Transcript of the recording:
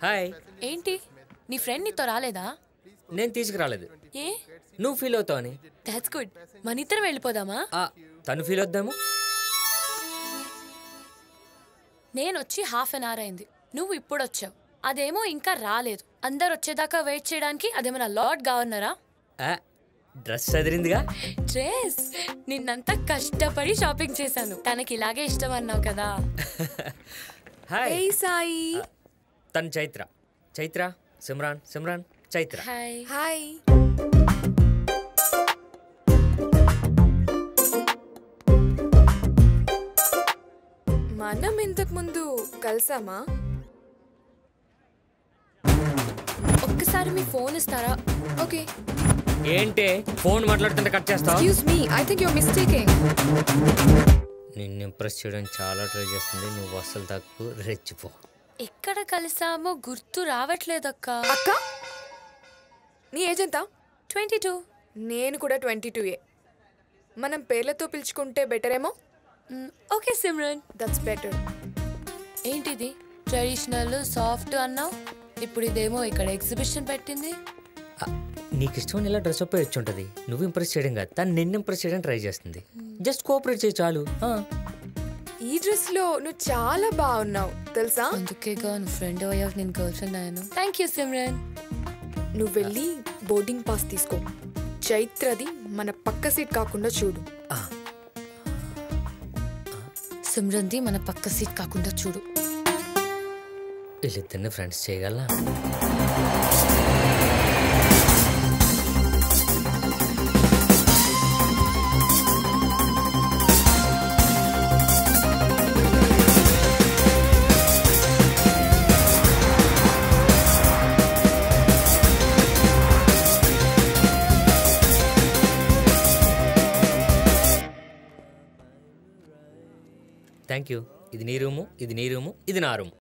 Hi. ఏంటి నీ friend నీతో రాలేదా? నేను తీసుకురాలేదు. ఏ? నువ్వు ఫీల్ అవుతావని. That's good. మన ఇద్దరం వెళ్ళిపోదామా? తను ఫీల్ అవుద్దాము. నేను వచ్చి హాఫ్ అన్ అవర్ అయింది, నువ్వు ఇప్పుడు వచ్చావు. అదేమో ఇంకా రాలేదు. అందరు వచ్చేదాకా వెయిట్ చేయడానికి అదేమన్నా లార్డ్ గవర్నరా? డ్రెస్ చదిరిందిగా. డ్రెస్ నిన్నంతా కష్టపడి షాపింగ్ చేశాను. తనకి ఇలాగే ఇష్టం అన్నావు కదా. హాయ్ సాయి. తను చైత్ర. చైత్ర. సిమ్రాన్. సిమ్రాన్. చైత్ర. హాయ్. హాయ్. మనం ఇంతకు ముందు కలిసామా? ఒక్కసారి మీ ఫోన్ ఇస్తారా? ఓకే. ఏంటే ఫోన్ మాట్లాడుతుంటే కట్ చేస్తావు? Excuse me, I think you are mistaking. నిన్ను ఇంప్రెస్ చేయడం చాలా ట్రై చేస్తుంది. నువ్వు అస్సలు తక్కువ రెచ్చిపో. ఎక్కడ కలిసామో గుర్తు రావట్లేదక్క. అక్క, నీ ఏజ్ ఎంత? 22. నేను కూడా 22. మనం పేర్లతో పిలుచుకుంటే బెటర్ ఏమో. ఓకే సిమ్రన్. That's better. ఏంటిది ట్రెడిషనల్ సాఫ్ట్ అన్నావు, ఇప్పుడు ఇదేమో ఇక్కడ ఎగ్జిబిషన్ పెట్టింది. నీకు ఇష్టం ఇలా డ్రెస్ అప్ వచ్చి ఉంటుంది. నువ్వు ఇంప్రెస్ చేయడం కాదు, తను నిన్ను ఇంప్రెస్ చేయడం ట్రై చేస్తుంది. జస్ట్ కోఆపరేట్ చేయి చాలు. ఈ డ్రెస్ లో నువ్వు చాలా బాగున్నావు తెలుసా. అందుకేగా నువ్వు ఫ్రెండ్ అయ్యావు, నేను గర్ల్ ఫ్రెండ్ అయ్యాను. Thank you Simran. నువ్వు వెళ్ళి బోర్డింగ్ పాస్ తీసుకో. చైత్రది మన పక్క సీట్ కాకుండా చూడు. సిమ్రన్ది మన పక్క సీట్ కాకుండా చూడు. వీళ్ళిద్దరిని ఫ్రెండ్స్ చేయగలనా? Thank you. ఇది నీ రూము, ఇది నీ రూము, ఇది నా రూము.